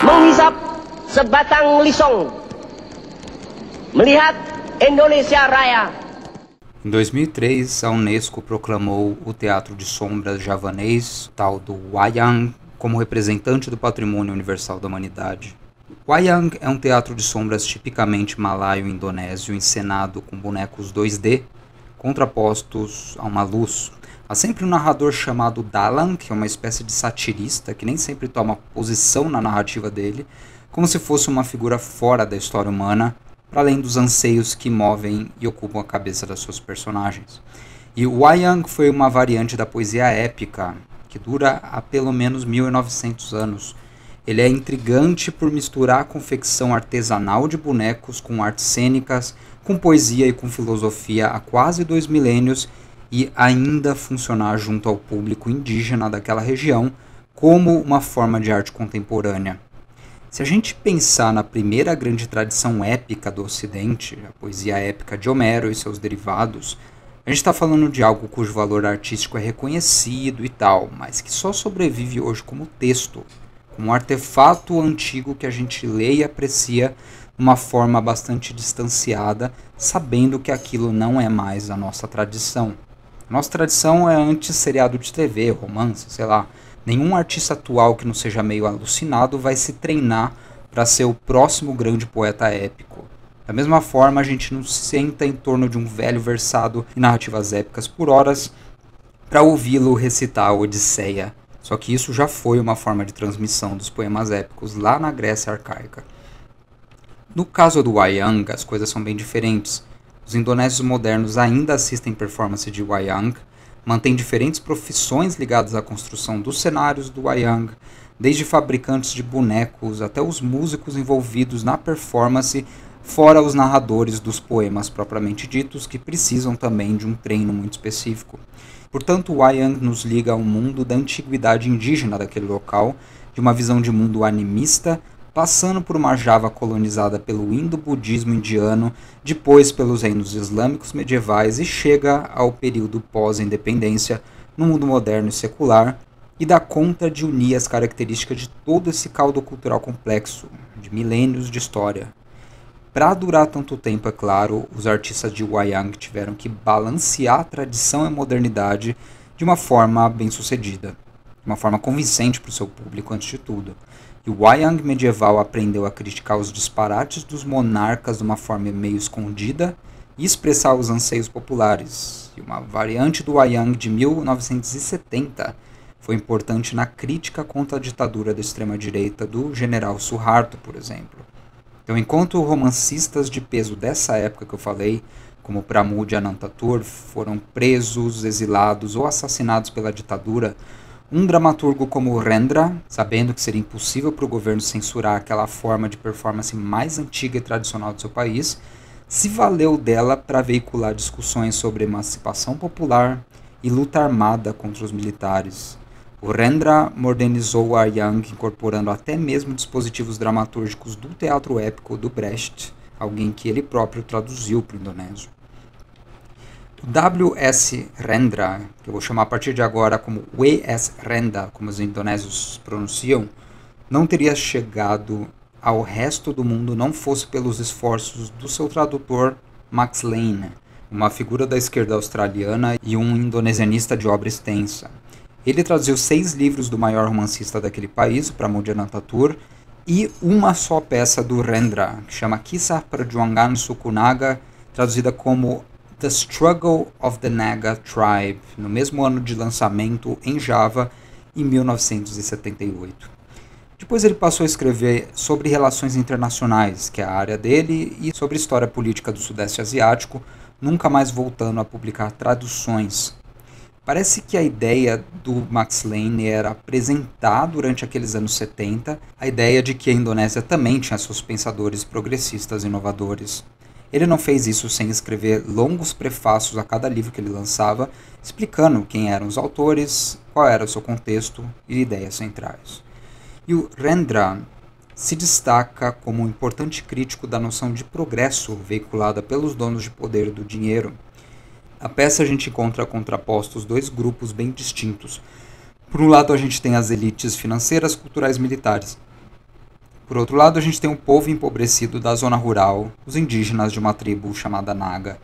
menghisap sebatang lisong, melihat Indonesia Raya. Em 2003, a Unesco proclamou o teatro de sombras javanês, tal do Wayang, como representante do patrimônio universal da humanidade. O Wayang é um teatro de sombras tipicamente malaio-indonésio, encenado com bonecos 2D, contrapostos a uma luz. Há sempre um narrador chamado Dalang, que é uma espécie de satirista, que nem sempre toma posição na narrativa dele, como se fosse uma figura fora da história humana, para além dos anseios que movem e ocupam a cabeça das suas personagens. E o Wayang foi uma variante da poesia épica, que dura há pelo menos 1900 anos. Ele é intrigante por misturar a confecção artesanal de bonecos com artes cênicas, com poesia e com filosofia há quase 2 milênios e ainda funcionar junto ao público indígena daquela região como uma forma de arte contemporânea. Se a gente pensar na primeira grande tradição épica do Ocidente, a poesia épica de Homero e seus derivados, a gente está falando de algo cujo valor artístico é reconhecido e tal, mas que só sobrevive hoje como texto, como um artefato antigo que a gente lê e aprecia de uma forma bastante distanciada, sabendo que aquilo não é mais a nossa tradição. A nossa tradição é antes seriado de TV, romance, sei lá. Nenhum artista atual que não seja meio alucinado vai se treinar para ser o próximo grande poeta épico. Da mesma forma, a gente não se senta em torno de um velho versado em narrativas épicas por horas para ouvi-lo recitar a Odisseia. Só que isso já foi uma forma de transmissão dos poemas épicos lá na Grécia arcaica. No caso do Wayang, as coisas são bem diferentes. Os indonésios modernos ainda assistem performance de Wayang, mantém diferentes profissões ligadas à construção dos cenários do Wayang, desde fabricantes de bonecos até os músicos envolvidos na performance, fora os narradores dos poemas propriamente ditos, que precisam também de um treino muito específico. Portanto, o Wayang nos liga ao mundo da antiguidade indígena daquele local, de uma visão de mundo animista, passando por uma Java colonizada pelo indo-budismo indiano, depois pelos reinos islâmicos medievais e chega ao período pós-independência, no mundo moderno e secular, e dá conta de unir as características de todo esse caldo cultural complexo, de milênios de história. Para durar tanto tempo, é claro, os artistas de Wayang tiveram que balancear a tradição e a modernidade de uma forma bem-sucedida, de uma forma convincente para o seu público antes de tudo. E o Wayang medieval aprendeu a criticar os disparates dos monarcas de uma forma meio escondida e expressar os anseios populares. E uma variante do Wayang de 1970 foi importante na crítica contra a ditadura da extrema-direita do general Suharto, por exemplo. Então, enquanto romancistas de peso dessa época que eu falei, como Pramudya Anantatur, foram presos, exilados ou assassinados pela ditadura, um dramaturgo como Rendra, sabendo que seria impossível para o governo censurar aquela forma de performance mais antiga e tradicional do seu país, se valeu dela para veicular discussões sobre emancipação popular e luta armada contra os militares. O Rendra modernizou o Wayang, incorporando até mesmo dispositivos dramatúrgicos do teatro épico do Brecht, alguém que ele próprio traduziu para o indonésio. O W.S. Rendra, que eu vou chamar a partir de agora como W.S. Renda, como os indonésios pronunciam, não teria chegado ao resto do mundo não fosse pelos esforços do seu tradutor Max Lane, uma figura da esquerda australiana e um indonesianista de obra extensa. Ele traduziu 6 livros do maior romancista daquele país, o Pramudya Anantatur, e uma só peça do Rendra, que chama Kisah Perjuangan Suku Naga, traduzida como The Struggle of the Naga Tribe, no mesmo ano de lançamento em Java, em 1978. Depois ele passou a escrever sobre relações internacionais, que é a área dele, e sobre história política do Sudeste Asiático, nunca mais voltando a publicar traduções. Parece que a ideia do Max Lane era apresentar, durante aqueles anos 70, a ideia de que a Indonésia também tinha seus pensadores progressistas e inovadores. Ele não fez isso sem escrever longos prefácios a cada livro que ele lançava, explicando quem eram os autores, qual era o seu contexto e ideias centrais. E o Rendra se destaca como um importante crítico da noção de progresso veiculada pelos donos de poder do dinheiro. Na peça a gente encontra contrapostos 2 grupos bem distintos. Por um lado, a gente tem as elites financeiras, culturais e militares. Por outro lado, a gente tem o povo empobrecido da zona rural, os indígenas de uma tribo chamada Naga.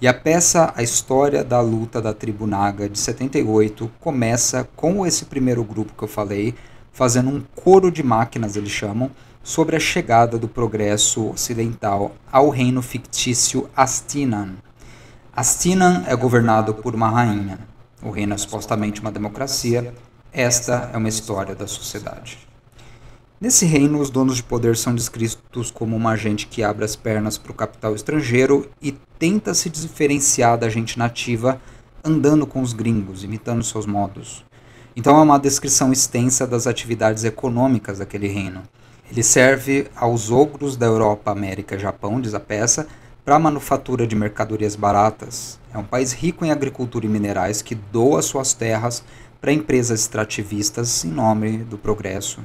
E a peça A História da Luta da Tribo Naga, de 78, começa com esse primeiro grupo que eu falei, fazendo um coro de máquinas, eles chamam, sobre a chegada do progresso ocidental ao reino fictício Astinan. Astinan é governado por uma rainha. O reino é supostamente uma democracia. Esta é uma história da sociedade. Nesse reino, os donos de poder são descritos como uma gente que abre as pernas para o capital estrangeiro e tenta se diferenciar da gente nativa, andando com os gringos, imitando seus modos. Então é uma descrição extensa das atividades econômicas daquele reino. Ele serve aos ogros da Europa, América e Japão, diz a peça, para a manufatura de mercadorias baratas. É um país rico em agricultura e minerais que doa suas terras para empresas extrativistas em nome do progresso.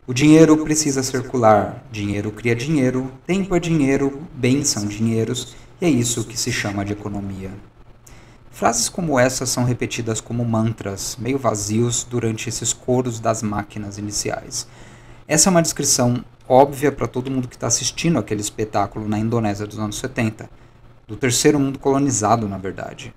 O dinheiro precisa circular, dinheiro cria dinheiro, tempo é dinheiro, bens são dinheiros, e é isso que se chama de economia. Frases como essas são repetidas como mantras, meio vazios, durante esses coros das máquinas iniciais. Essa é uma descrição óbvia para todo mundo que está assistindo aquele espetáculo na Indonésia dos anos 70, do terceiro mundo colonizado, na verdade.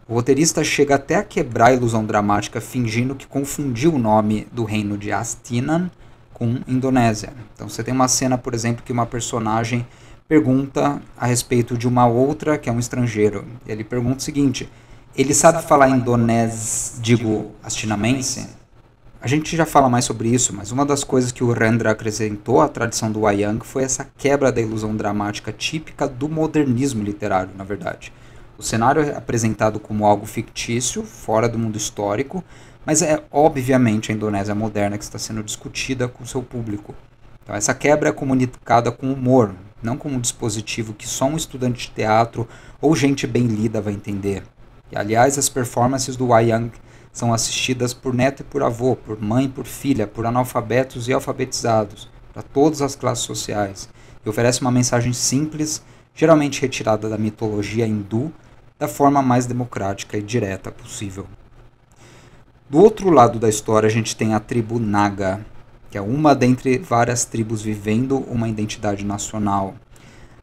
O roteirista chega até a quebrar a ilusão dramática fingindo que confundiu o nome do reino de Astinan com Indonésia. Então você tem uma cena, por exemplo, que uma personagem pergunta a respeito de uma outra que é um estrangeiro. Ele pergunta o seguinte: ele sabe falar astinamense? A gente já fala mais sobre isso, mas uma das coisas que o Rendra acrescentou à tradição do Wayang foi essa quebra da ilusão dramática típica do modernismo literário, na verdade. O cenário é apresentado como algo fictício, fora do mundo histórico, mas é obviamente a Indonésia moderna que está sendo discutida com seu público. Então essa quebra é comunicada com humor, não como um dispositivo que só um estudante de teatro ou gente bem lida vai entender. E aliás, as performances do Wayang são assistidas por neto e por avô, por mãe e por filha, por analfabetos e alfabetizados, para todas as classes sociais, e oferece uma mensagem simples, geralmente retirada da mitologia hindu, da forma mais democrática e direta possível. Do outro lado da história, a gente tem a tribo Naga, que é uma dentre várias tribos vivendo uma identidade nacional.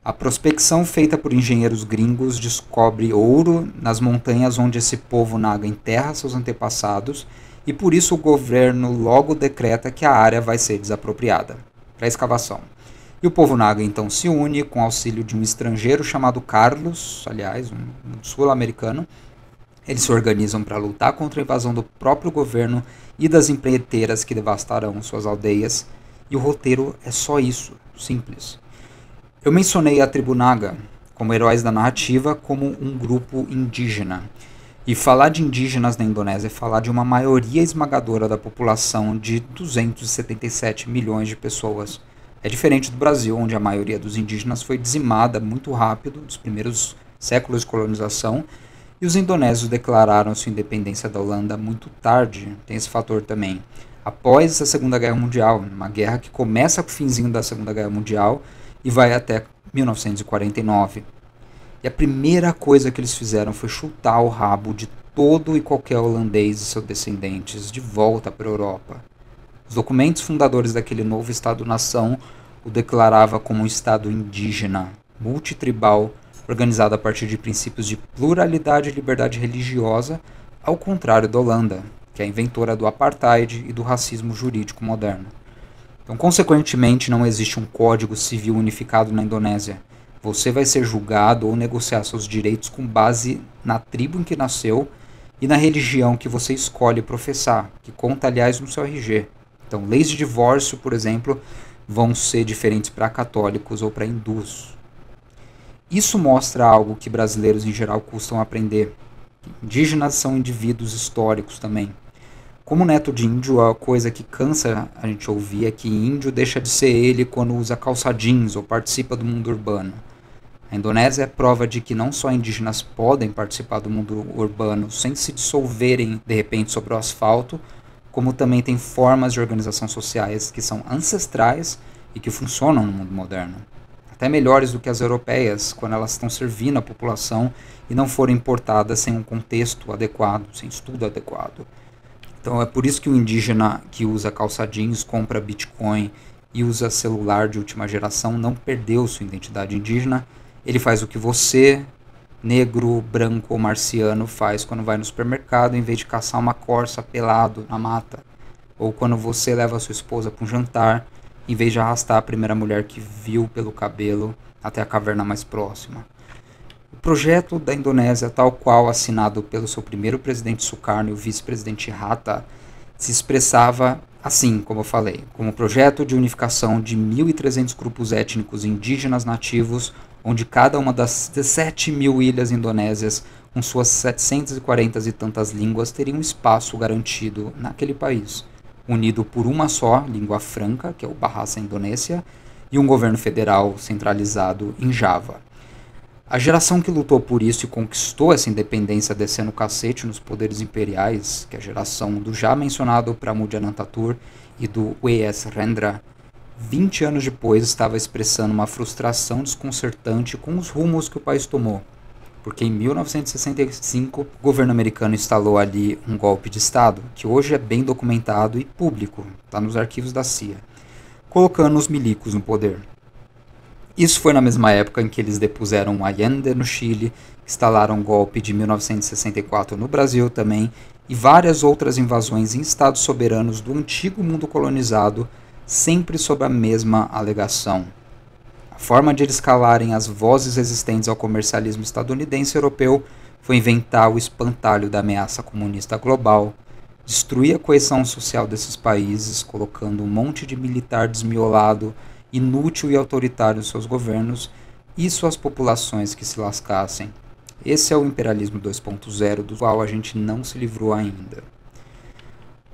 A prospecção feita por engenheiros gringos descobre ouro nas montanhas onde esse povo Naga enterra seus antepassados, e por isso o governo logo decreta que a área vai ser desapropriada para a escavação. E o povo Naga então se une com o auxílio de um estrangeiro chamado Carlos, aliás, um sul-americano. Eles se organizam para lutar contra a invasão do próprio governo e das empreiteiras que devastarão suas aldeias, e o roteiro é só isso, simples. Eu mencionei a tribo Naga como heróis da narrativa, como um grupo indígena. E falar de indígenas na Indonésia é falar de uma maioria esmagadora da população de 277 milhões de pessoas. É diferente do Brasil, onde a maioria dos indígenas foi dizimada muito rápido, nos primeiros séculos de colonização, e os indonésios declararam sua independência da Holanda muito tarde. Tem esse fator também. Após a Segunda Guerra Mundial, uma guerra que começa com o finzinho da Segunda Guerra Mundial e vai até 1949. E a primeira coisa que eles fizeram foi chutar o rabo de todo e qualquer holandês e seus descendentes de volta para a Europa. Os documentos fundadores daquele novo Estado-nação o declarava como um Estado indígena, multitribal, organizado a partir de princípios de pluralidade e liberdade religiosa, ao contrário da Holanda, que é a inventora do apartheid e do racismo jurídico moderno. Então, consequentemente, não existe um código civil unificado na Indonésia. Você vai ser julgado ou negociar seus direitos com base na tribo em que nasceu e na religião que você escolhe professar, que conta, aliás, no seu RG. Então, leis de divórcio, por exemplo, vão ser diferentes para católicos ou para hindus. Isso mostra algo que brasileiros em geral custam aprender. Indígenas são indivíduos históricos também. Como neto de índio, a coisa que cansa a gente ouvir é que índio deixa de ser ele quando usa calça jeans ou participa do mundo urbano. A Indonésia é prova de que não só indígenas podem participar do mundo urbano sem se dissolverem de repente sobre o asfalto, como também tem formas de organização sociais que são ancestrais e que funcionam no mundo moderno. Até melhores do que as europeias, quando elas estão servindo a população e não foram importadas sem um contexto adequado, sem estudo adequado. Então é por isso que o indígena que usa calça jeans, compra Bitcoin e usa celular de última geração não perdeu sua identidade indígena. Ele faz o que você, negro, branco ou marciano, faz quando vai no supermercado em vez de caçar uma corça pelado na mata. Ou quando você leva sua esposa para um jantar em vez de arrastar a primeira mulher que viu pelo cabelo até a caverna mais próxima. O projeto da Indonésia, tal qual assinado pelo seu primeiro presidente Sukarno e o vice-presidente Hatta, se expressava assim, como eu falei, como um projeto de unificação de 1.300 grupos étnicos indígenas nativos, onde cada uma das 17.000 ilhas indonésias, com suas 740 e tantas línguas, teria um espaço garantido naquele país, unido por uma só língua franca, que é o Bahasa Indonésia, e um governo federal centralizado em Java. A geração que lutou por isso e conquistou essa independência descendo o cacete nos poderes imperiais, que é a geração do já mencionado Pramujanantatur e do W.S. Rendra, 20 anos depois estava expressando uma frustração desconcertante com os rumos que o país tomou. Porque em 1965 o governo americano instalou ali um golpe de Estado, que hoje é bem documentado e público, está nos arquivos da CIA, colocando os milicos no poder. Isso foi na mesma época em que eles depuseram Allende no Chile, instalaram o golpe de 1964 no Brasil também, e várias outras invasões em estados soberanos do antigo mundo colonizado, sempre sob a mesma alegação. A forma de eles calarem as vozes resistentes ao comercialismo estadunidense e europeu foi inventar o espantalho da ameaça comunista global, destruir a coesão social desses países, colocando um monte de militar desmiolado, inútil e autoritário em seus governos e suas populações que se lascassem. Esse é o imperialismo 2.0, do qual a gente não se livrou ainda.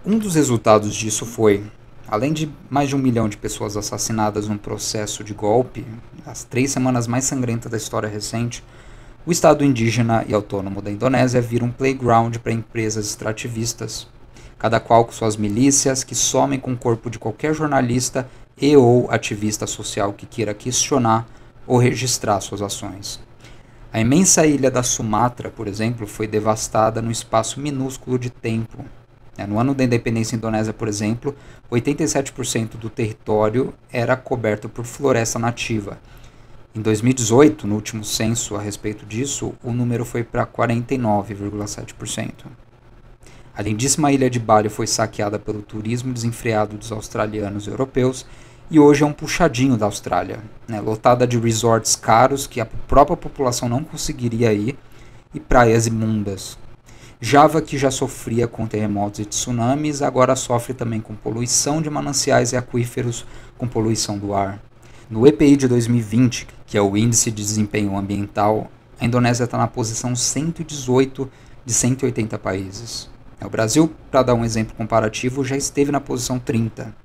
Um dos resultados disso foi, além de mais de 1 milhão de pessoas assassinadas num processo de golpe, as 3 semanas mais sangrentas da história recente, o Estado indígena e autônomo da Indonésia vira um playground para empresas extrativistas, cada qual com suas milícias que somem com o corpo de qualquer jornalista e ou ativista social que queira questionar ou registrar suas ações. A imensa ilha da Sumatra, por exemplo, foi devastada num espaço minúsculo de tempo. No ano da independência indonésia, por exemplo, 87% do território era coberto por floresta nativa. Em 2018, no último censo a respeito disso, o número foi para 49,7%. A lindíssima ilha de Bali foi saqueada pelo turismo desenfreado dos australianos e europeus e hoje é um puxadinho da Austrália, lotada de resorts caros que a própria população não conseguiria ir e praias imundas. Java, que já sofria com terremotos e tsunamis, agora sofre também com poluição de mananciais e aquíferos, com poluição do ar. No EPI de 2020, que é o Índice de Desempenho Ambiental, a Indonésia está na posição 118 de 180 países. O Brasil, para dar um exemplo comparativo, já esteve na posição 30,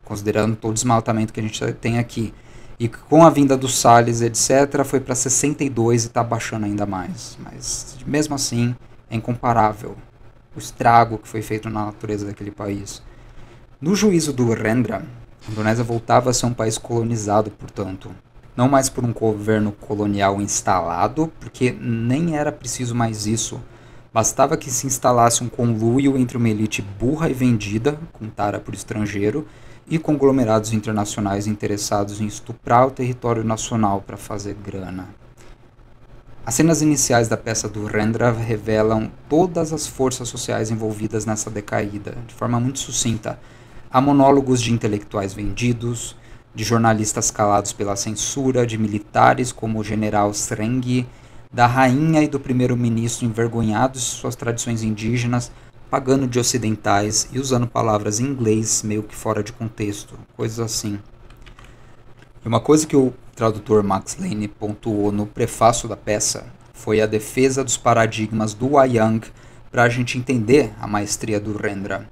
considerando todo o desmatamento que a gente tem aqui. E com a vinda do Salles, etc., foi para 62 e está baixando ainda mais. Mas, mesmo assim, é incomparável o estrago que foi feito na natureza daquele país. No juízo do Rendra, a Indonésia voltava a ser um país colonizado, portanto. Não mais por um governo colonial instalado, porque nem era preciso mais isso. Bastava que se instalasse um conluio entre uma elite burra e vendida, com tara por estrangeiro, e conglomerados internacionais interessados em estuprar o território nacional para fazer grana. As cenas iniciais da peça do Rendra revelam todas as forças sociais envolvidas nessa decaída, de forma muito sucinta. Há monólogos de intelectuais vendidos, de jornalistas calados pela censura, de militares como o general Srenggi, da rainha e do primeiro-ministro envergonhados de suas tradições indígenas, pagando de ocidentais e usando palavras em inglês meio que fora de contexto, coisas assim. E uma coisa que o tradutor Max Lane pontuou no prefácio da peça foi a defesa dos paradigmas do Wayang para a gente entender a maestria do Rendra.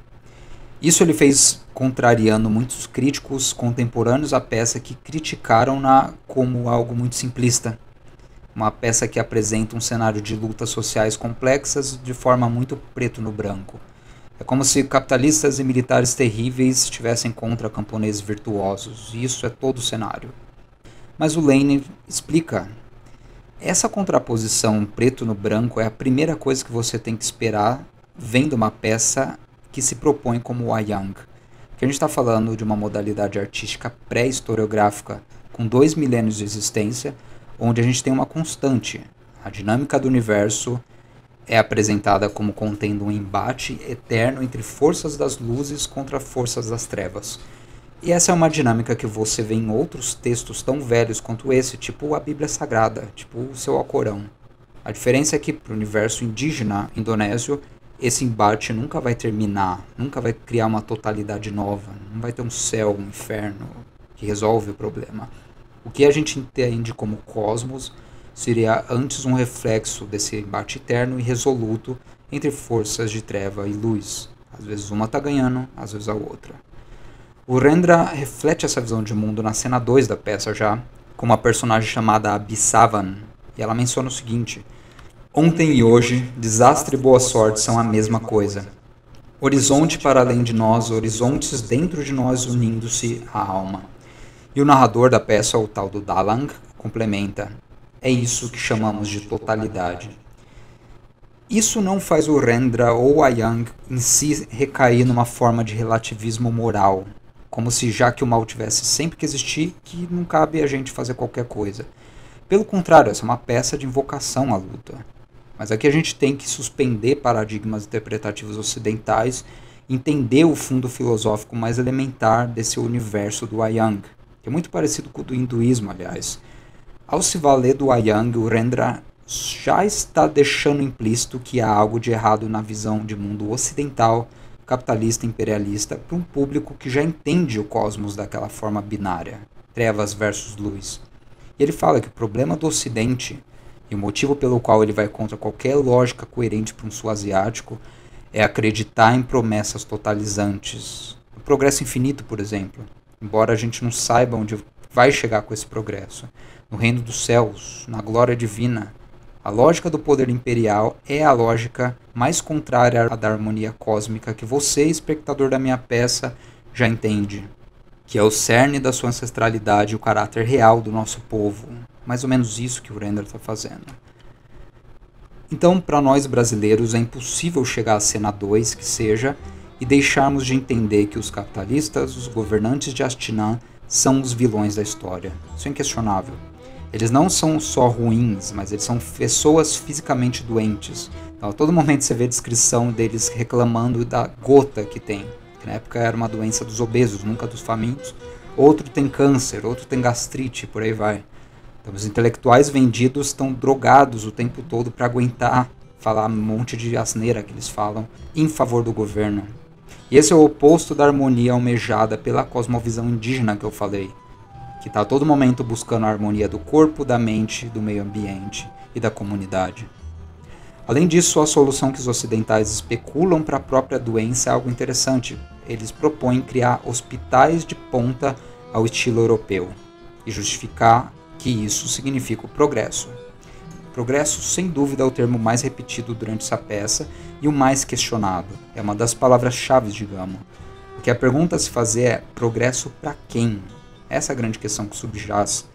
Isso ele fez contrariando muitos críticos contemporâneos à peça que criticaram-na como algo muito simplista. Uma peça que apresenta um cenário de lutas sociais complexas de forma muito preto no branco. É como se capitalistas e militares terríveis estivessem contra camponeses virtuosos, e isso é todo o cenário. Mas o Lane explica. Essa contraposição preto no branco é a primeira coisa que você tem que esperar vendo uma peça que que se propõe como Wayang. Porque a gente está falando de uma modalidade artística pré-historiográfica com 2 milênios de existência, onde a gente tem uma constante. A dinâmica do universo é apresentada como contendo um embate eterno entre forças das luzes contra forças das trevas. E essa é uma dinâmica que você vê em outros textos tão velhos quanto esse, tipo a Bíblia Sagrada, tipo o seu Alcorão. A diferença é que para o universo indígena indonésio, esse embate nunca vai terminar, nunca vai criar uma totalidade nova, não vai ter um céu, um inferno que resolve o problema. O que a gente entende como cosmos seria antes um reflexo desse embate eterno e resoluto entre forças de treva e luz. Às vezes uma está ganhando, às vezes a outra. O Rendra reflete essa visão de mundo na cena 2 da peça já, com uma personagem chamada Abissavan, e ela menciona o seguinte: ontem e hoje, desastre e boa sorte são a mesma coisa. Horizonte para além de nós, horizontes dentro de nós unindo-se à alma. E o narrador da peça, o tal do Dalang, complementa: é isso que chamamos de totalidade. Isso não faz o Rendra ou o Wayang em si recair numa forma de relativismo moral, como se já que o mal tivesse sempre que existir, que não cabe a gente fazer qualquer coisa. Pelo contrário, essa é uma peça de invocação à luta. Mas aqui a gente tem que suspender paradigmas interpretativos ocidentais, entender o fundo filosófico mais elementar desse universo do Wayang, que é muito parecido com o do hinduísmo, aliás. Ao se valer do Wayang, o Rendra já está deixando implícito que há algo de errado na visão de mundo ocidental, capitalista imperialista, para um público que já entende o cosmos daquela forma binária, trevas versus luz. E ele fala que o problema do Ocidente, e o motivo pelo qual ele vai contra qualquer lógica coerente para um sul asiático, é acreditar em promessas totalizantes. O progresso infinito, por exemplo, embora a gente não saiba onde vai chegar com esse progresso. No reino dos céus, na glória divina, a lógica do poder imperial é a lógica mais contrária à da harmonia cósmica que você, espectador da minha peça, já entende, que é o cerne da sua ancestralidade e o caráter real do nosso povo. Mais ou menos isso que o Rendra está fazendo. Então, para nós brasileiros, é impossível chegar à cena 2, que seja, e deixarmos de entender que os capitalistas, os governantes de Astinã, são os vilões da história. Isso é inquestionável. Eles não são só ruins, mas eles são pessoas fisicamente doentes. Então, a todo momento você vê a descrição deles reclamando da gota que tem, que na época era uma doença dos obesos, nunca dos famintos. Outro tem câncer, outro tem gastrite, por aí vai. Então, os intelectuais vendidos estão drogados o tempo todo para aguentar falar um monte de asneira que eles falam em favor do governo. E esse é o oposto da harmonia almejada pela cosmovisão indígena que eu falei, que está a todo momento buscando a harmonia do corpo, da mente, do meio ambiente e da comunidade. Além disso, a solução que os ocidentais especulam para a própria doença é algo interessante. Eles propõem criar hospitais de ponta ao estilo europeu e justificar que isso significa o progresso. Progresso, sem dúvida, é o termo mais repetido durante essa peça e o mais questionado. É uma das palavras-chave, digamos. O que a pergunta a se fazer é: progresso para quem? Essa é a grande questão que subjaz.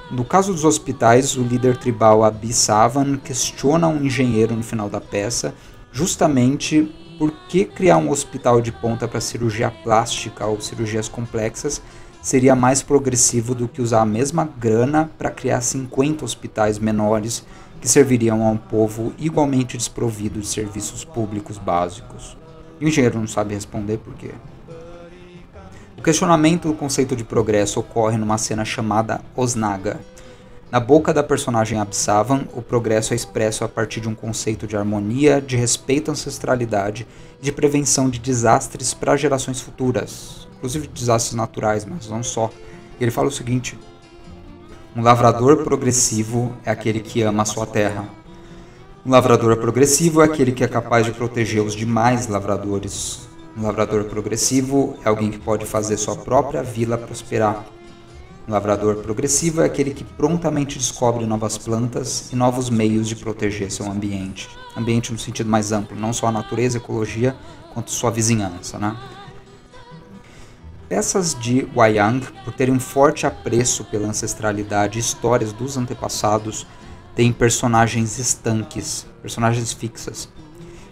No caso dos hospitais, o líder tribal Abissavan questiona um engenheiro no final da peça, justamente por que criar um hospital de ponta para cirurgia plástica ou cirurgias complexas seria mais progressivo do que usar a mesma grana para criar 50 hospitais menores que serviriam a um povo igualmente desprovido de serviços públicos básicos. E o engenheiro não sabe responder por quê. O questionamento do conceito de progresso ocorre numa cena chamada Osnaga. Na boca da personagem Abissavan, o progresso é expresso a partir de um conceito de harmonia, de respeito à ancestralidade e de prevenção de desastres para gerações futuras, inclusive desastres naturais, mas não só. E ele fala o seguinte: um lavrador progressivo é aquele que ama a sua terra. Um lavrador progressivo é aquele que é capaz de proteger os demais lavradores. Um lavrador progressivo é alguém que pode fazer sua própria vila prosperar. Um lavrador progressivo é aquele que prontamente descobre novas plantas e novos meios de proteger seu ambiente. Ambiente no sentido mais amplo, não só a natureza, a ecologia, quanto sua vizinhança, né? Peças de Wayang, por terem um forte apreço pela ancestralidade e histórias dos antepassados, têm personagens estanques, personagens fixas.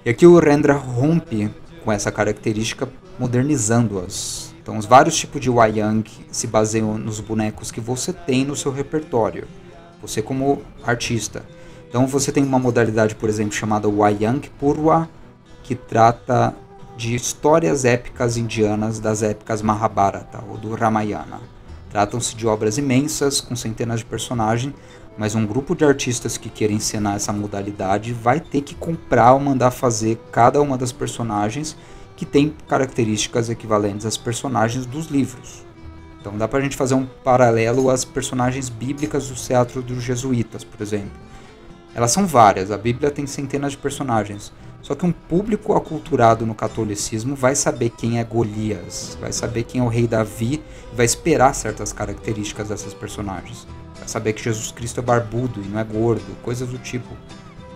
E aqui o Rendra rompe com essa característica, modernizando-as. Então, os vários tipos de wayang se baseiam nos bonecos que você tem no seu repertório, você como artista. Então, você tem uma modalidade, por exemplo, chamada Wayang Purwa, que trata de histórias épicas indianas das épocas Mahabharata ou do Ramayana. Tratam-se de obras imensas, com centenas de personagens, mas um grupo de artistas que querem encenar essa modalidade vai ter que comprar ou mandar fazer cada uma das personagens que tem características equivalentes às personagens dos livros. Então dá pra gente fazer um paralelo às personagens bíblicas do teatro dos jesuítas, por exemplo. Elas são várias, a Bíblia tem centenas de personagens, só que um público aculturado no catolicismo vai saber quem é Golias, vai saber quem é o rei Davi e vai esperar certas características dessas personagens. Vai saber que Jesus Cristo é barbudo e não é gordo, coisas do tipo.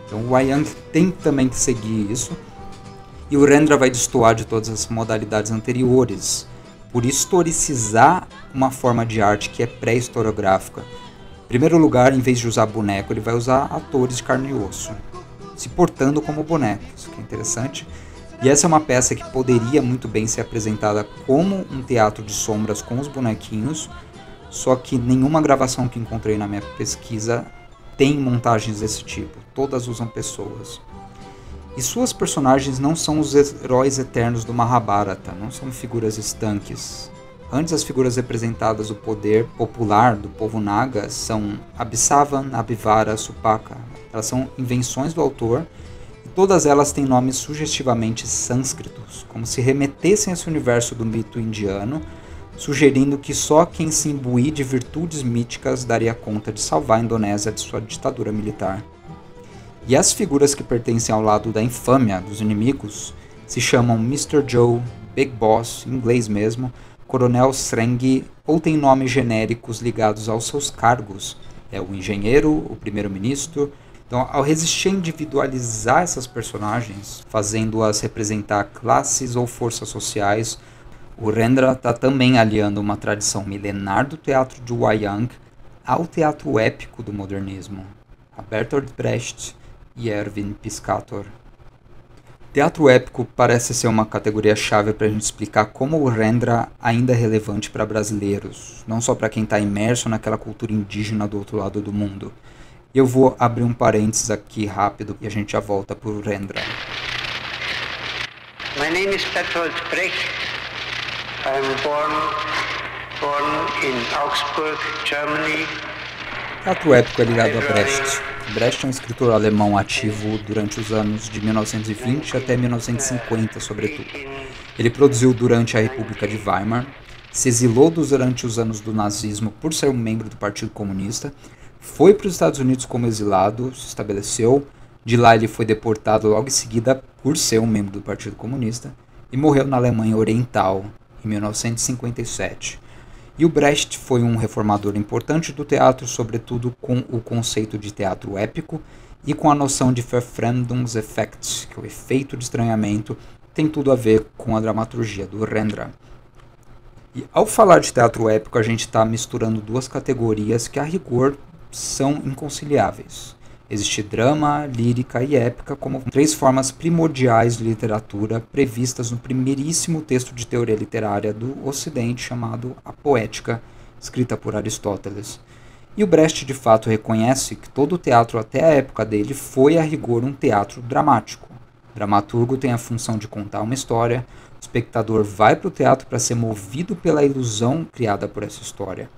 Então o wayang tem também que seguir isso, e o Rendra vai destoar de todas as modalidades anteriores, por historicizar uma forma de arte que é pré-historiográfica. Em primeiro lugar, em vez de usar boneco, ele vai usar atores de carne e osso, se portando como bonecos, que é interessante. E essa é uma peça que poderia muito bem ser apresentada como um teatro de sombras com os bonequinhos, só que nenhuma gravação que encontrei na minha pesquisa tem montagens desse tipo, todas usam pessoas. E suas personagens não são os heróis eternos do Mahabharata, não são figuras estanques. Antes, as figuras representadas do poder popular do povo Naga são Abhisavan, Abhivara, Supaka. Elas são invenções do autor e todas elas têm nomes sugestivamente sânscritos, como se remetessem a esse universo do mito indiano, sugerindo que só quem se imbuir de virtudes míticas daria conta de salvar a Indonésia de sua ditadura militar. E as figuras que pertencem ao lado da infâmia dos inimigos se chamam Mr. Joe, Big Boss, em inglês mesmo, Coronel Sreng, ou têm nomes genéricos ligados aos seus cargos. É o engenheiro, o primeiro-ministro. Então, ao resistir a individualizar essas personagens, fazendo-as representar classes ou forças sociais, o Rendra está também aliando uma tradição milenar do teatro de wayang ao teatro épico do modernismo, a Bertolt Brecht e Erwin Piscator. Teatro épico parece ser uma categoria-chave para a gente explicar como o Rendra ainda é relevante para brasileiros, não só para quem está imerso naquela cultura indígena do outro lado do mundo. E eu vou abrir um parênteses aqui rápido e a gente já volta para o Rendra. My name is Bertolt Brecht. I am born in Augsburg, Germany. Teatro épico é ligado a Brecht. Brecht é um escritor alemão ativo durante os anos de 1920 até 1950, sobretudo. Ele produziu durante a República de Weimar, se exilou durante os anos do nazismo por ser um membro do Partido Comunista, foi para os Estados Unidos como exilado, se estabeleceu, de lá ele foi deportado logo em seguida por ser um membro do Partido Comunista e morreu na Alemanha Oriental em 1957. E o Brecht foi um reformador importante do teatro, sobretudo com o conceito de teatro épico e com a noção de Verfremdungseffekt, que é o efeito de estranhamento, tem tudo a ver com a dramaturgia do Rendra. E ao falar de teatro épico, a gente está misturando duas categorias que, a rigor, são inconciliáveis. Existe drama, lírica e épica como três formas primordiais de literatura previstas no primeiríssimo texto de teoria literária do Ocidente chamado A Poética, escrita por Aristóteles. E o Brecht de fato reconhece que todo o teatro até a época dele foi a rigor um teatro dramático. O dramaturgo tem a função de contar uma história, o espectador vai para o teatro para ser movido pela ilusão criada por essa história.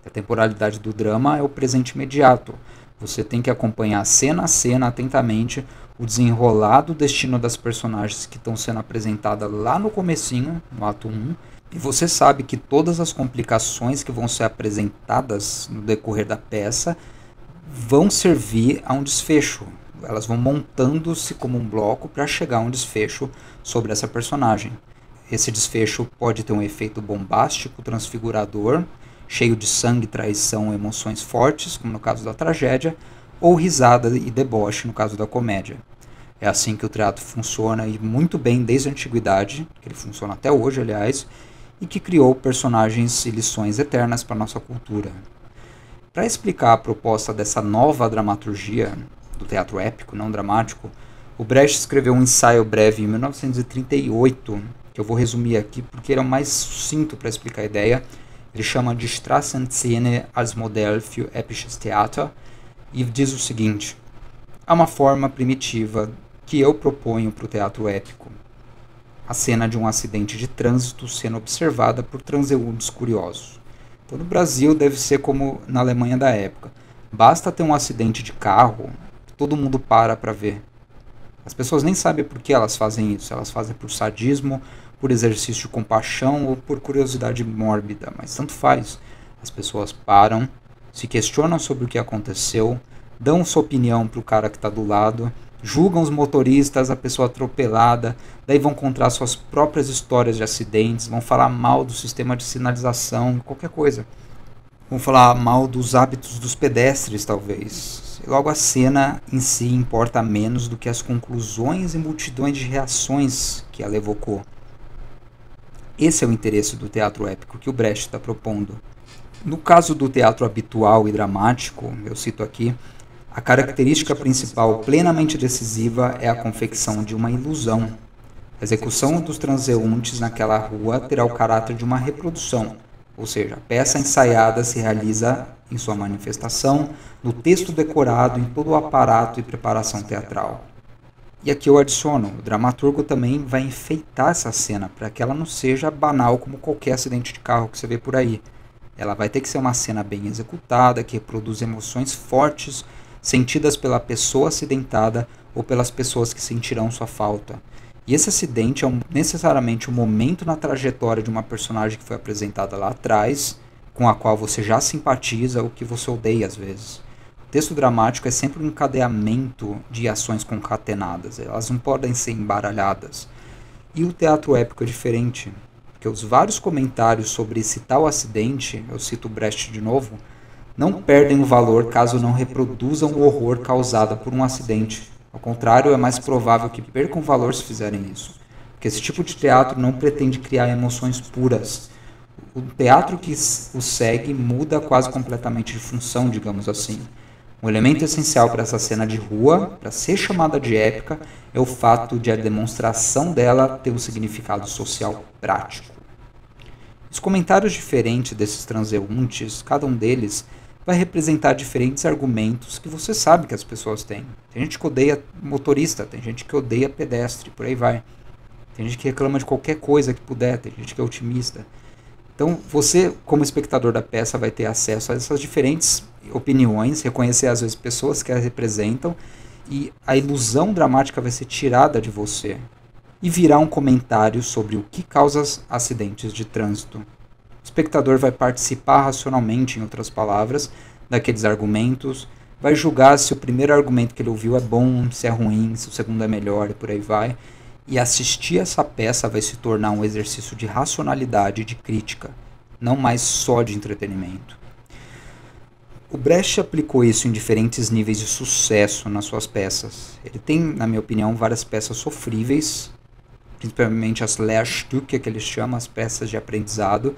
A temporalidade do drama é o presente imediato. Você tem que acompanhar cena a cena atentamente o desenrolar do destino das personagens que estão sendo apresentadas lá no comecinho, no ato 1, e você sabe que todas as complicações que vão ser apresentadas no decorrer da peça vão servir a um desfecho. Elas vão montando-se como um bloco para chegar a um desfecho sobre essa personagem. Esse desfecho pode ter um efeito bombástico, transfigurador, cheio de sangue, traição, emoções fortes, como no caso da tragédia, ou risada e deboche, no caso da comédia. É assim que o teatro funciona, e muito bem desde a antiguidade, que ele funciona até hoje, aliás, e que criou personagens e lições eternas para a nossa cultura. Para explicar a proposta dessa nova dramaturgia, do teatro épico, não dramático, O Brecht escreveu um ensaio breve em 1938, que eu vou resumir aqui porque ele é o mais sucinto para explicar a ideia. Ele chama de Straßenszene als Modell für episches Theater e diz o seguinte: há uma forma primitiva que eu proponho para o teatro épico. A cena de um acidente de trânsito sendo observada por transeuntes curiosos. Então, no Brasil deve ser como na Alemanha da época. Basta ter um acidente de carro que todo mundo para ver. As pessoas nem sabem por que elas fazem isso. Elas fazem por sadismo, por exercício de compaixão ou por curiosidade mórbida, mas tanto faz. As pessoas param, se questionam sobre o que aconteceu, dão sua opinião para o cara que está do lado, julgam os motoristas, a pessoa atropelada, daí vão contar suas próprias histórias de acidentes, vão falar mal do sistema de sinalização, qualquer coisa. Vão falar mal dos hábitos dos pedestres, talvez. E logo a cena em si importa menos do que as conclusões e multidões de reações que ela evocou. Esse é o interesse do teatro épico que o Brecht está propondo. No caso do teatro habitual e dramático, eu cito aqui, a característica principal plenamente decisiva é a confecção de uma ilusão. A execução dos transeuntes naquela rua terá o caráter de uma reprodução, ou seja, a peça ensaiada se realiza em sua manifestação, no texto decorado, em todo o aparato e preparação teatral. E aqui eu adiciono, o dramaturgo também vai enfeitar essa cena para que ela não seja banal como qualquer acidente de carro que você vê por aí. Ela vai ter que ser uma cena bem executada, que reproduz emoções fortes, sentidas pela pessoa acidentada ou pelas pessoas que sentirão sua falta. E esse acidente é necessariamente um momento na trajetória de uma personagem que foi apresentada lá atrás, com a qual você já simpatiza ou que você odeia às vezes. O texto dramático é sempre um encadeamento de ações concatenadas, elas não podem ser embaralhadas. E o teatro épico é diferente, porque os vários comentários sobre esse tal acidente, eu cito Brecht de novo, não perdem o valor caso não reproduzam o horror causado por um acidente. Ao contrário, é mais provável que percam valor se fizerem isso. Porque esse tipo de teatro não pretende criar emoções puras. O teatro que o segue muda quase completamente de função, digamos assim. Um elemento essencial para essa cena de rua, para ser chamada de épica, é o fato de a demonstração dela ter um significado social prático. Os comentários diferentes desses transeuntes, cada um deles, vai representar diferentes argumentos que você sabe que as pessoas têm. Tem gente que odeia motorista, tem gente que odeia pedestre, por aí vai. Tem gente que reclama de qualquer coisa que puder, tem gente que é otimista. Então você, como espectador da peça, vai ter acesso a essas diferentes opiniões, reconhecer às vezes pessoas que as representam, e a ilusão dramática vai ser tirada de você e virá um comentário sobre o que causa acidentes de trânsito. O espectador vai participar racionalmente, em outras palavras, daqueles argumentos, vai julgar se o primeiro argumento que ele ouviu é bom, se é ruim, se o segundo é melhor e por aí vai. E assistir essa peça vai se tornar um exercício de racionalidade e de crítica, não mais só de entretenimento. O Brecht aplicou isso em diferentes níveis de sucesso nas suas peças. Ele tem, na minha opinião, várias peças sofríveis, principalmente as Lehrstücke, que ele chama, as peças de aprendizado,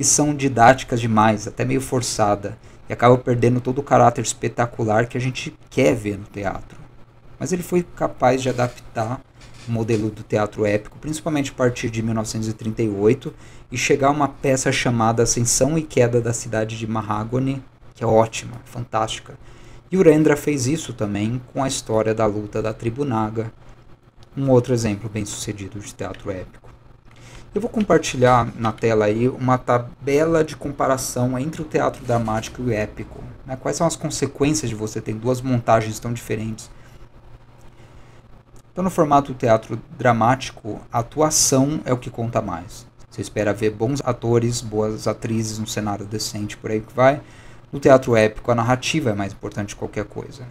que são didáticas demais, até meio forçada, e acabam perdendo todo o caráter espetacular que a gente quer ver no teatro. Mas ele foi capaz de adaptar o modelo do teatro épico, principalmente a partir de 1938, e chegar a uma peça chamada Ascensão e Queda da Cidade de Mahagoni, que é ótima, fantástica. E o Rendra fez isso também com a história da luta da tribo Naga, um outro exemplo bem sucedido de teatro épico. Eu vou compartilhar na tela aí uma tabela de comparação entre o teatro dramático e o épico. Né? Quais são as consequências de você ter duas montagens tão diferentes? Então, no formato do teatro dramático, a atuação é o que conta mais. Você espera ver bons atores, boas atrizes, um cenário decente, por aí que vai. No teatro épico, a narrativa é mais importante que qualquer coisa.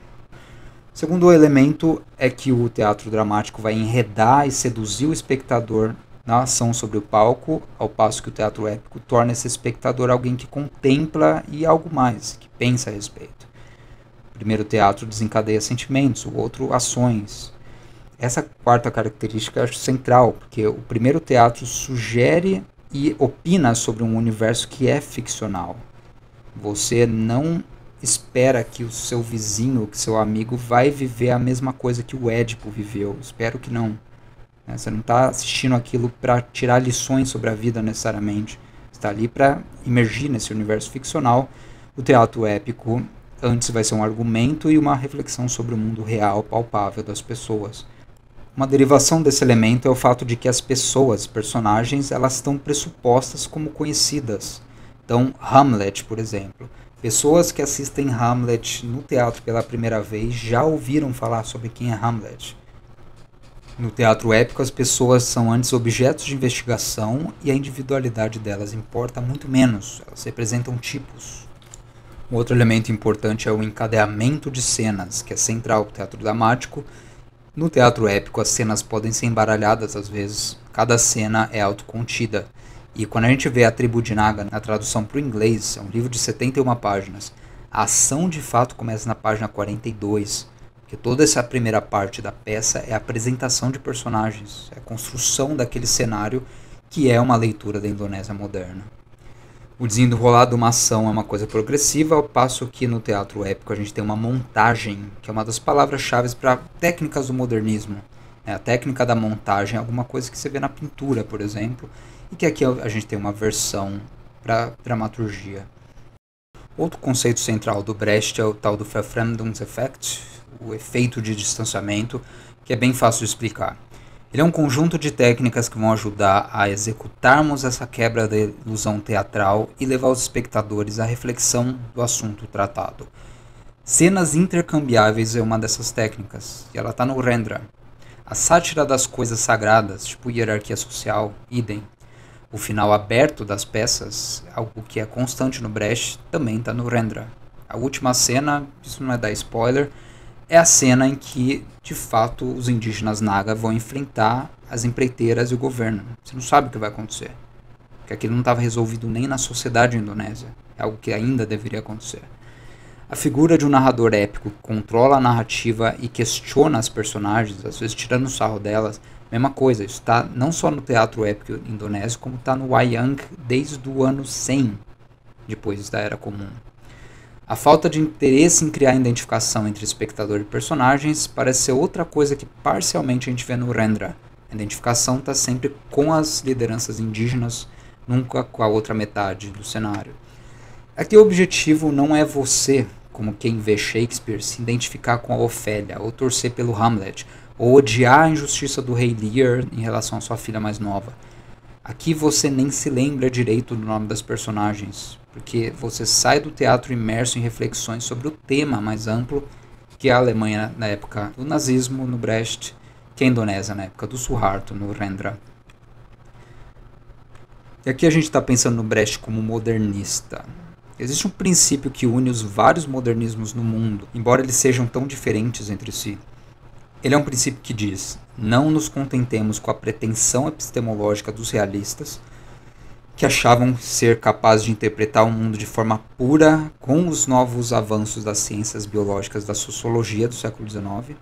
O segundo elemento é que o teatro dramático vai enredar e seduzir o espectador na ação sobre o palco, ao passo que o teatro épico torna esse espectador alguém que contempla e algo mais, que pensa a respeito. O primeiro teatro desencadeia sentimentos, o outro ações. Essa quarta característica eu acho central, porque o primeiro teatro sugere e opina sobre um universo que é ficcional. Você não espera que o seu vizinho, que seu amigo vai viver a mesma coisa que o Édipo viveu. Espero que não. Você não está assistindo aquilo para tirar lições sobre a vida necessariamente. Você está ali para imergir nesse universo ficcional. O teatro épico antes vai ser um argumento e uma reflexão sobre o mundo real, palpável das pessoas. Uma derivação desse elemento é o fato de que as pessoas, personagens, elas estão pressupostas como conhecidas. Então, Hamlet, por exemplo. Pessoas que assistem Hamlet no teatro pela primeira vez já ouviram falar sobre quem é Hamlet. No teatro épico, as pessoas são antes objetos de investigação e a individualidade delas importa muito menos. Elas representam tipos. Um outro elemento importante é o encadeamento de cenas, que é central para o teatro dramático. No teatro épico, as cenas podem ser embaralhadas às vezes. Cada cena é autocontida. E quando a gente vê a Tribo de Naga na tradução para o inglês, é um livro de 71 páginas. A ação de fato começa na página 42. Porque toda essa primeira parte da peça é a apresentação de personagens, é a construção daquele cenário que é uma leitura da Indonésia moderna. O desenrolar de uma ação é uma coisa progressiva, ao passo que no teatro épico a gente tem uma montagem, que é uma das palavras-chave para técnicas do modernismo. A técnica da montagem é alguma coisa que você vê na pintura, por exemplo, e que aqui a gente tem uma versão para dramaturgia. Outro conceito central do Brecht é o tal do Verfremdungseffekt, o efeito de distanciamento, que é bem fácil de explicar. Ele é um conjunto de técnicas que vão ajudar a executarmos essa quebra da ilusão teatral e levar os espectadores à reflexão do assunto tratado. Cenas intercambiáveis é uma dessas técnicas, e ela está no Rendra. A sátira das coisas sagradas, tipo hierarquia social, idem. O final aberto das peças, algo que é constante no Brecht, também está no Rendra. A última cena, isso não é dar spoiler, é a cena em que, de fato, os indígenas Naga vão enfrentar as empreiteiras e o governo. Você não sabe o que vai acontecer. Porque aquilo não estava resolvido nem na sociedade indonésia. É algo que ainda deveria acontecer. A figura de um narrador épico que controla a narrativa e questiona as personagens, às vezes tirando o sarro delas, mesma coisa. Isso está não só no teatro épico indonésio, como está no Wayang desde o ano 100, depois da Era Comum. A falta de interesse em criar identificação entre espectador e personagens parece ser outra coisa que parcialmente a gente vê no Rendra. A identificação está sempre com as lideranças indígenas, nunca com a outra metade do cenário. Aqui o objetivo não é você, como quem vê Shakespeare, se identificar com a Ofélia, ou torcer pelo Hamlet, ou odiar a injustiça do rei Lear em relação à sua filha mais nova. Aqui você nem se lembra direito do nome das personagens, porque você sai do teatro imerso em reflexões sobre o tema mais amplo, que é a Alemanha na época do nazismo, no Brecht, que é a Indonésia na época do Suharto, no Rendra. E aqui a gente está pensando no Brecht como modernista. Existe um princípio que une os vários modernismos no mundo, embora eles sejam tão diferentes entre si. Ele é um princípio que diz: não nos contentemos com a pretensão epistemológica dos realistas, que achavam ser capazes de interpretar o mundo de forma pura com os novos avanços das ciências biológicas da sociologia do século XIX,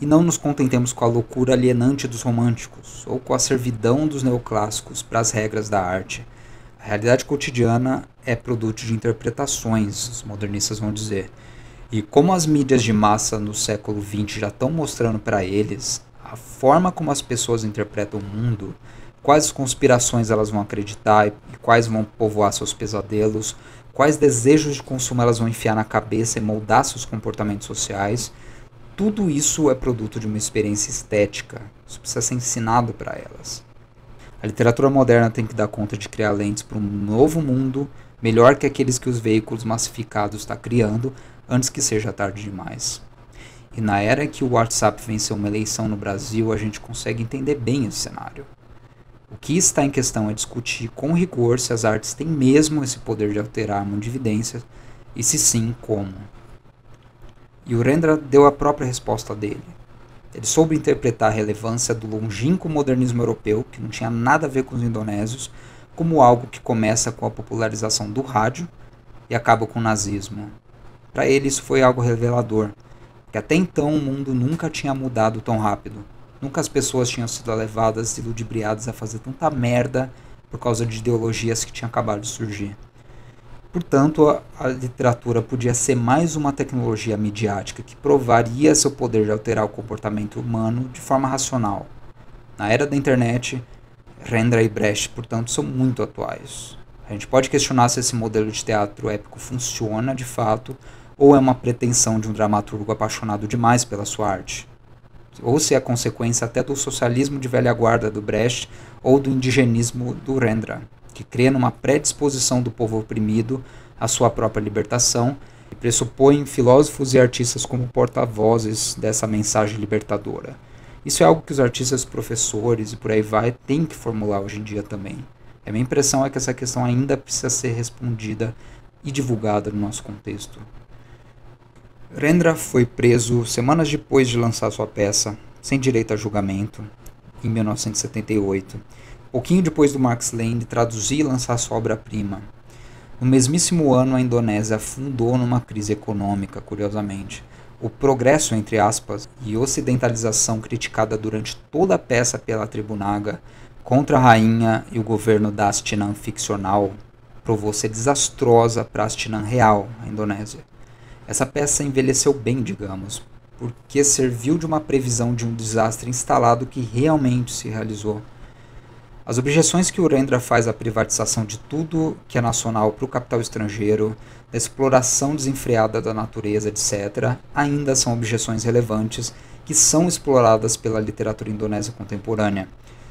e não nos contentemos com a loucura alienante dos românticos, ou com a servidão dos neoclássicos para as regras da arte. A realidade cotidiana é produto de interpretações, os modernistas vão dizer. E como as mídias de massa no século XX já estão mostrando para eles a forma como as pessoas interpretam o mundo, quais conspirações elas vão acreditar e quais vão povoar seus pesadelos, quais desejos de consumo elas vão enfiar na cabeça e moldar seus comportamentos sociais, tudo isso é produto de uma experiência estética. Isso precisa ser ensinado para elas. A literatura moderna tem que dar conta de criar lentes para um novo mundo, melhor que aqueles que os veículos massificados estão criando, antes que seja tarde demais. E na era em que o WhatsApp venceu uma eleição no Brasil, a gente consegue entender bem esse cenário. O que está em questão é discutir com rigor se as artes têm mesmo esse poder de alterar a mundividência, e se sim, como. E o Rendra deu a própria resposta dele. Ele soube interpretar a relevância do longínquo modernismo europeu, que não tinha nada a ver com os indonésios, como algo que começa com a popularização do rádio e acaba com o nazismo. Para ele isso foi algo revelador, porque até então o mundo nunca tinha mudado tão rápido. Nunca as pessoas tinham sido levadas e ludibriadas a fazer tanta merda por causa de ideologias que tinham acabado de surgir. Portanto, a literatura podia ser mais uma tecnologia midiática que provaria seu poder de alterar o comportamento humano de forma racional. Na era da internet, Rendra e Brecht, portanto, são muito atuais. A gente pode questionar se esse modelo de teatro épico funciona de fato ou é uma pretensão de um dramaturgo apaixonado demais pela sua arte. Ou se é consequência até do socialismo de velha guarda do Brecht ou do indigenismo do Rendra, que crê numa predisposição do povo oprimido à sua própria libertação e pressupõe filósofos e artistas como porta-vozes dessa mensagem libertadora. Isso é algo que os artistas, professores e por aí vai têm que formular hoje em dia também. A minha impressão é que essa questão ainda precisa ser respondida e divulgada no nosso contexto. Rendra foi preso semanas depois de lançar sua peça, sem direito a julgamento, em 1978, pouquinho depois do Max Lane traduzir e lançar sua obra-prima. No mesmíssimo ano, a Indonésia afundou numa crise econômica, curiosamente. O progresso, entre aspas, e ocidentalização criticada durante toda a peça pela tribo Naga contra a rainha e o governo da Astinan ficcional provou ser desastrosa para a Astinan real, a Indonésia. Essa peça envelheceu bem, digamos, porque serviu de uma previsão de um desastre instalado que realmente se realizou. As objeções que o Rendra faz à privatização de tudo que é nacional para o capital estrangeiro, da exploração desenfreada da natureza, etc., ainda são objeções relevantes que são exploradas pela literatura indonésia contemporânea.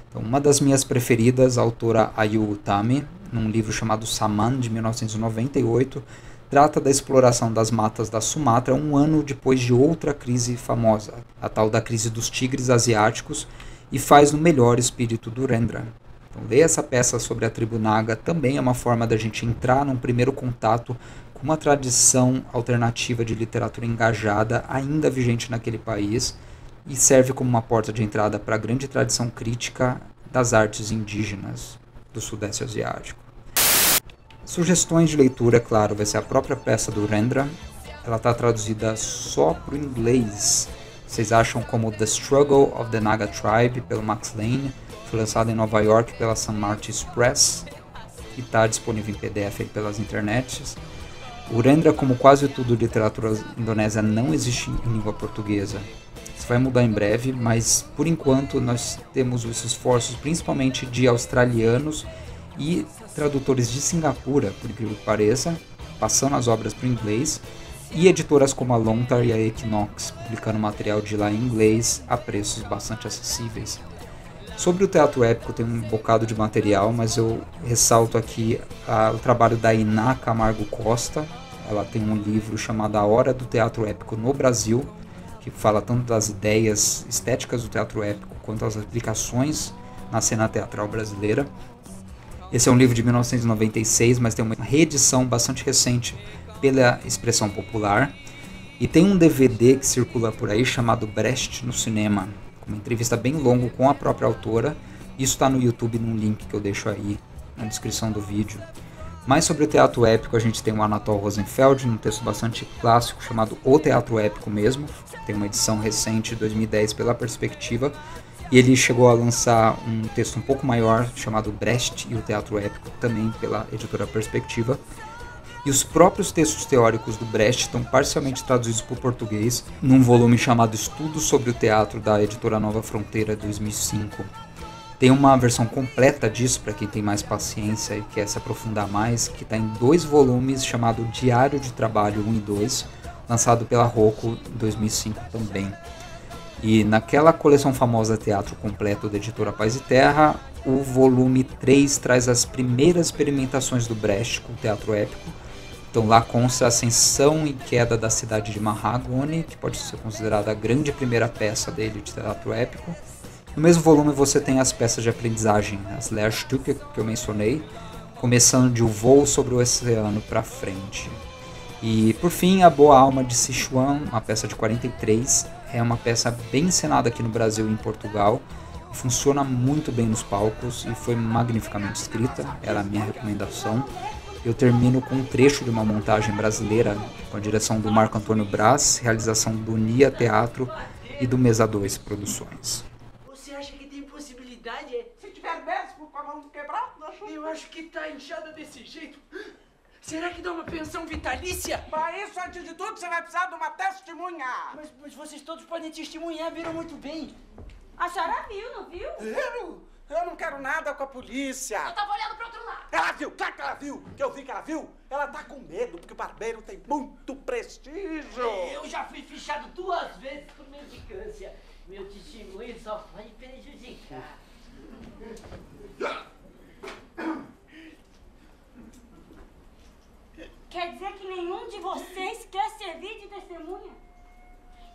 Então, uma das minhas preferidas, a autora Ayu Utami, num livro chamado Saman, de 1998, trata da exploração das matas da Sumatra um ano depois de outra crise famosa, a tal da crise dos tigres asiáticos, e faz no melhor espírito do Rendra. Então, ler essa peça sobre a tribo Naga também é uma forma da gente entrar num primeiro contato com uma tradição alternativa de literatura engajada, ainda vigente naquele país, e serve como uma porta de entrada para a grande tradição crítica das artes indígenas do Sudeste Asiático. Sugestões de leitura, claro, vai ser a própria peça do Rendra. Ela está traduzida só para o inglês. Vocês acham como The Struggle of the Naga Tribe, pelo Max Lane. Foi lançada em Nova York pela St. Martin's Press e está disponível em PDF aí pelas internets. O Rendra, como quase tudo de literatura indonésia, não existe em língua portuguesa. Isso vai mudar em breve, mas por enquanto nós temos os esforços principalmente de australianos e tradutores de Singapura, por incrível que pareça, passando as obras para o inglês, e editoras como a Lontar e a Equinox, publicando material de lá em inglês a preços bastante acessíveis. Sobre o teatro épico tem um bocado de material, mas eu ressalto aqui o trabalho da Iná Camargo Costa. Ela tem um livro chamado A Hora do Teatro Épico no Brasil, que fala tanto das ideias estéticas do teatro épico quanto as aplicações na cena teatral brasileira. Esse é um livro de 1996, mas tem uma reedição bastante recente pela Expressão Popular. E tem um DVD que circula por aí chamado Brecht no Cinema, com uma entrevista bem longa com a própria autora. Isso está no YouTube num link que eu deixo aí na descrição do vídeo. Mais sobre o teatro épico, a gente tem o Anatol Rosenfeld, num texto bastante clássico chamado O Teatro Épico mesmo. Tem uma edição recente de 2010 pela Perspectiva. E ele chegou a lançar um texto um pouco maior chamado Brecht e o Teatro Épico, também pela editora Perspectiva. E os próprios textos teóricos do Brecht estão parcialmente traduzidos para o português num volume chamado Estudos sobre o Teatro, da editora Nova Fronteira, 2005. Tem uma versão completa disso para quem tem mais paciência e quer se aprofundar mais, que está em 2 volumes, chamado Diário de Trabalho 1 e 2, lançado pela Rocco em 2005 também. E naquela coleção famosa Teatro Completo da editora Paz e Terra, o volume 3 traz as primeiras experimentações do Brecht com o teatro épico. Então lá consta a ascensão e queda da cidade de Mahagoni, que pode ser considerada a grande primeira peça dele de teatro épico. No mesmo volume você tem as peças de aprendizagem, as Lehrstücke que eu mencionei, começando de O Voo sobre o Oceano para frente. E por fim, A Boa Alma de Sichuan, uma peça de 43, é uma peça bem encenada aqui no Brasil e em Portugal, funciona muito bem nos palcos e foi magnificamente escrita, era a minha recomendação. Eu termino com um trecho de uma montagem brasileira, com a direção do Marco Antônio Brás, realização do NIA Teatro e do Mesa 2 Produções. Você acha que tem possibilidade? Se tiver médico com a mão quebrada, Eu acho que tá inchada desse jeito. Será que dá uma pensão vitalícia? Para isso, antes de tudo, você vai precisar de uma testemunha. Mas vocês todos podem testemunhar, viram muito bem. A senhora viu, não viu? Eu não quero nada com a polícia. Eu tava olhando pro outro lado. Ela viu, claro que ela viu. Que eu vi que ela viu. Ela tá com medo, porque o barbeiro tem muito prestígio. Eu já fui fichado 2 vezes por mendicância. Meu testemunho só vai prejudicar. Quer dizer que nenhum de vocês quer servir de testemunha?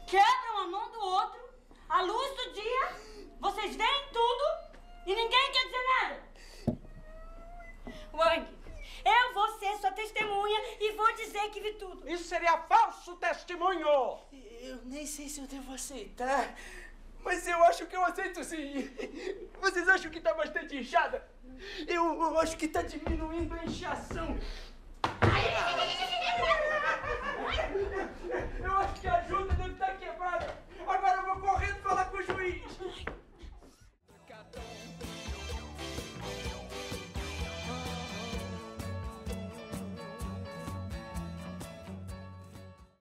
Quebram a mão do outro, à luz do dia, vocês veem tudo e ninguém quer dizer nada. Wang, eu vou ser sua testemunha e vou dizer que vi tudo. Isso seria falso testemunho. Eu nem sei se eu devo aceitar, mas eu acho que eu aceito sim. Vocês acham que tá bastante inchada? Eu acho que tá diminuindo a inchação.